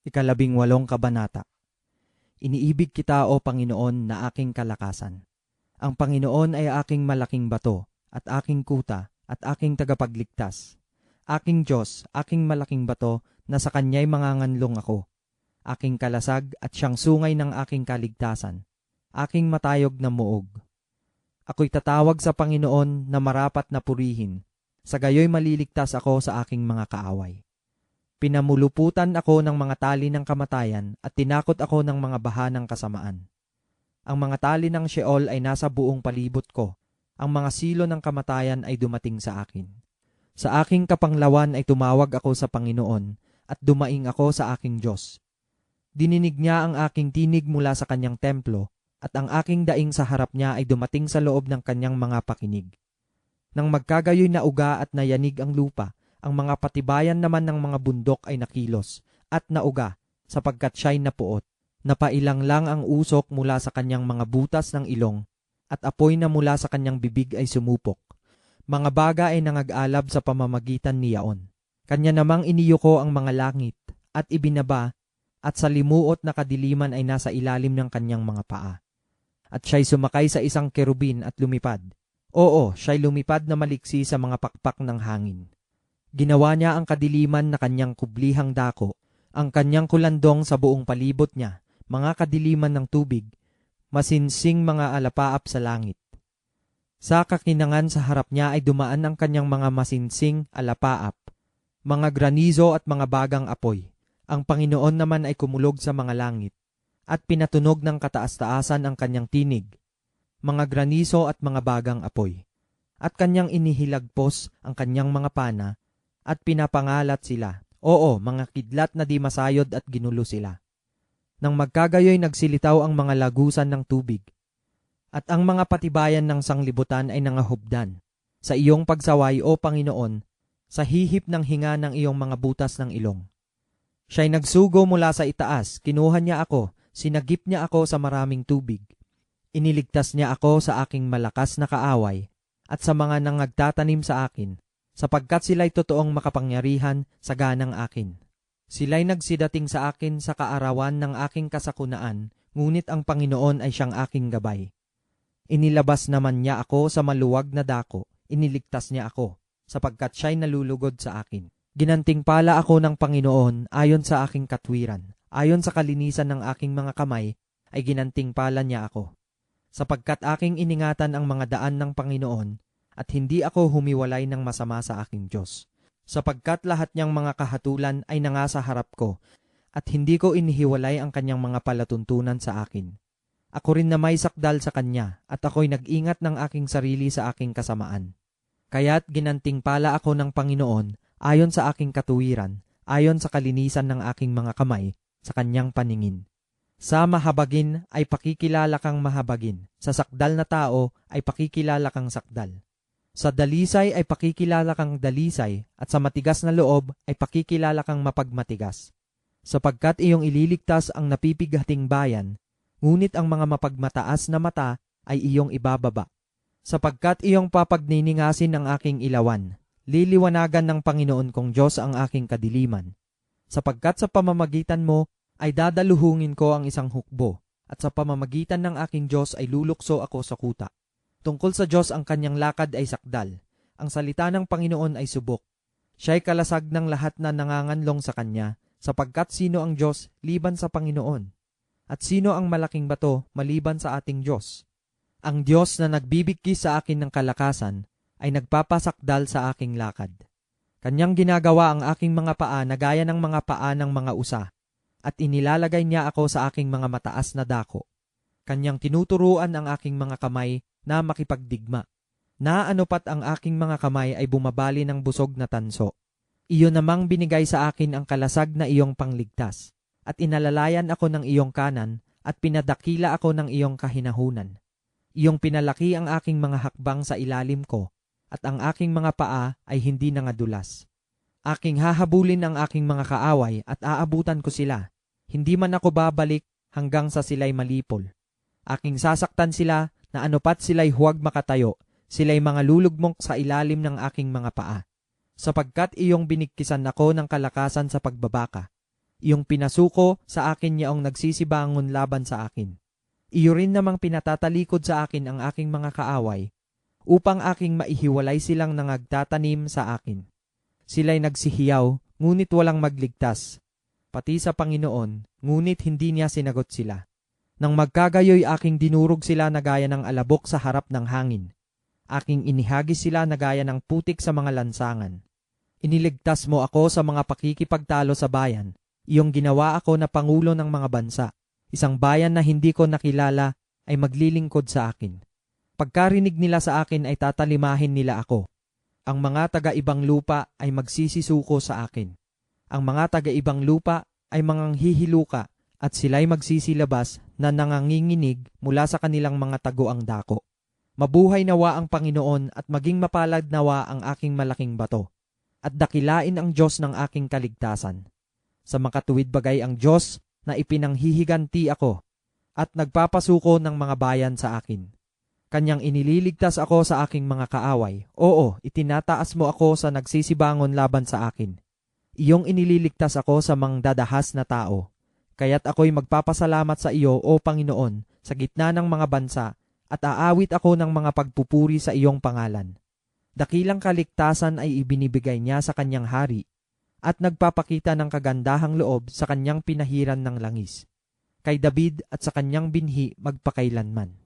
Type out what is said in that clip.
18 kabanata. Iniibig kita, O Panginoon, na aking kalakasan. Ang Panginoon ay aking malaking bato, at aking kuta, at aking tagapagligtas. Aking Diyos, aking malaking bato, na sa Kanya'y manganganlong ako. Aking kalasag at siyang sungay ng aking kaligtasan. Aking matayog na muog. Ako'y tatawag sa Panginoon na marapat na purihin. Sa gayoy maliligtas ako sa aking mga kaaway. Pinamuluputan ako ng mga tali ng kamatayan at tinakot ako ng mga baha ng kasamaan. Ang mga tali ng Sheol ay nasa buong palibot ko. Ang mga silo ng kamatayan ay dumating sa akin. Sa aking kapanglawan ay tumawag ako sa Panginoon at dumaing ako sa aking Diyos. Dininig niya ang aking tinig mula sa kanyang templo at ang aking daing sa harap niya ay dumating sa loob ng kanyang mga pakinig. Nang magkagayoy na uga at nayanig ang lupa, ang mga patibayan naman ng mga bundok ay nakilos at nauga sapagkat siya'y napuot. Napailang lang ang usok mula sa kanyang mga butas ng ilong at apoy na mula sa kanyang bibig ay sumupok. Mga baga ay nangag-alab sa pamamagitan niyaon. Kanya namang iniyuko ang mga langit at ibinaba at sa limuot na kadiliman ay nasa ilalim ng kanyang mga paa. At siya'y sumakay sa isang kerubin at lumipad. Oo, siya'y lumipad na maliksi sa mga pakpak ng hangin. Ginawa niya ang kadiliman na kanyang kublihang dako, ang kanyang kulandong sa buong palibot niya, mga kadiliman ng tubig, masinsing mga alapaap sa langit. Sa kakinangan sa harap niya ay dumaan ang kanyang mga masinsing alapaap, mga granizo at mga bagang apoy. Ang Panginoon naman ay kumulog sa mga langit, at pinatunog ng kataas-taasan ang kanyang tinig, mga granizo at mga bagang apoy. At kanyang inihilagpos ang kanyang mga pana, at pinapangalat sila. Oo, mga kidlat na di masayod at ginulo sila. Nang magkagayoy nagsilitaw ang mga lagusan ng tubig, at ang mga patibayan ng sanglibutan ay nangahubdan. Sa iyong pagsaway, O Panginoon, sa hihip ng hinga ng iyong mga butas ng ilong. Siya'y nagsugo mula sa itaas, kinuha niya ako, sinagip niya ako sa maraming tubig. Iniligtas niya ako sa aking malakas na kaaway, at sa mga nangagtatanim sa akin, sapagkat sila'y totoong makapangyarihan sa ganang akin. Sila'y nagsidating sa akin sa kaarawan ng aking kasakunaan, ngunit ang Panginoon ay siyang aking gabay. Inilabas naman niya ako sa maluwag na dako, iniligtas niya ako, sapagkat siya'y nalulugod sa akin. Ginantingpala ako ng Panginoon ayon sa aking katwiran, ayon sa kalinisan ng aking mga kamay, ay ginantingpala niya ako. Sapagkat aking iningatan ang mga daan ng Panginoon, at hindi ako humiwalay ng masama sa aking Diyos. Sapagkat lahat niyang mga kahatulan ay nangasa harap ko, at hindi ko inihiwalay ang kanyang mga palatuntunan sa akin. Ako rin na may sakdal sa kanya, at ako'y nag-ingat ng aking sarili sa aking kasamaan. Kaya't ginantingpala ako ng Panginoon, ayon sa aking katuwiran, ayon sa kalinisan ng aking mga kamay, sa kanyang paningin. Sa mahabagin ay pakikilala kang mahabagin, sa sakdal na tao ay pakikilala kang sakdal. Sa dalisay ay pakikilala kang dalisay, at sa matigas na loob ay pakikilala kang mapagmatigas. Sapagkat iyong ililigtas ang napipighating bayan, ngunit ang mga mapagmataas na mata ay iyong ibababa. Sapagkat iyong papagniningasin ang aking ilawan, liliwanagan ng Panginoon kong Diyos ang aking kadiliman. Sapagkat sa pamamagitan mo ay dadaluhungin ko ang isang hukbo, at sa pamamagitan ng aking Diyos ay lulukso ako sa kuta. Tungkol sa Diyos ang kanyang lakad ay sakdal, ang salita ng Panginoon ay subok. Siya'y kalasag ng lahat na nanganganlong sa kanya, sapagkat sino ang Diyos liban sa Panginoon? At sino ang malaking bato maliban sa ating Diyos? Ang Diyos na nagbibigkis sa akin ng kalakasan ay nagpapasakdal sa aking lakad. Kanyang ginagawa ang aking mga paa na gaya ng mga paa ng mga usa, at inilalagay niya ako sa aking mga mataas na dako. Kanyang tinuturuan ang aking mga kamay na makipagdigma. Naanupat ang aking mga kamay ay bumabali ng busog na tanso. Iyon namang binigay sa akin ang kalasag na iyong pangligtas, at inalalayan ako ng iyong kanan, at pinadakila ako ng iyong kahinahunan. Iyong pinalaki ang aking mga hakbang sa ilalim ko, at ang aking mga paa ay hindi nangadulas. Aking hahabulin ang aking mga kaaway at aabutan ko sila. Hindi man ako babalik hanggang sa sila'y malipol. Aking sasaktan sila na anupat sila'y huwag makatayo, sila'y mga lulugmok sa ilalim ng aking mga paa. Sapagkat iyong binikkisan ako ng kalakasan sa pagbabaka, Iyong pinasuko sa akin yaong nagsisibangon laban sa akin. Iyo rin namang pinatatalikod sa akin ang aking mga kaaway, upang aking maihiwalay silang nangagtatanim sa akin. Sila'y nagsihiyaw, ngunit walang magligtas. Pati sa Panginoon, ngunit hindi niya sinagot sila. Nang magkagayoy aking dinurog sila na gaya ng alabok sa harap ng hangin. Aking inihagis sila na gaya ng putik sa mga lansangan. Iniligtas mo ako sa mga pakikipagtalo sa bayan. Iyong ginawa ako na pangulo ng mga bansa. Isang bayan na hindi ko nakilala ay maglilingkod sa akin. Pagkarinig nila sa akin ay tatalimahin nila ako. Ang mga taga-ibang lupa ay magsisisuko sa akin. Ang mga taga-ibang lupa ay manganghihiluka at sila'y magsisilabas na nanganginginig mula sa kanilang mga taguang dako. Mabuhay nawa ang Panginoon at maging mapalad nawa ang aking malaking bato. At dakilain ang Diyos ng aking kaligtasan. Sa makatuwid bagay ang Diyos na ipinanghihiganti ako at nagpapasuko ng mga bayan sa akin. Kanyang inililigtas ako sa aking mga kaaway. Oo, itinataas mo ako sa nagsisibangon laban sa akin. Iyong inililigtas ako sa mangdadahas na tao. Kaya't ako'y magpapasalamat sa iyo, O Panginoon, sa gitna ng mga bansa, at aawit ako ng mga pagpupuri sa iyong pangalan. Dakilang kaligtasan ay ibinibigay niya sa kanyang hari, at nagpapakita ng kagandahang loob sa kanyang pinahiran ng langis. Kay David at sa kanyang binhi magpakailanman.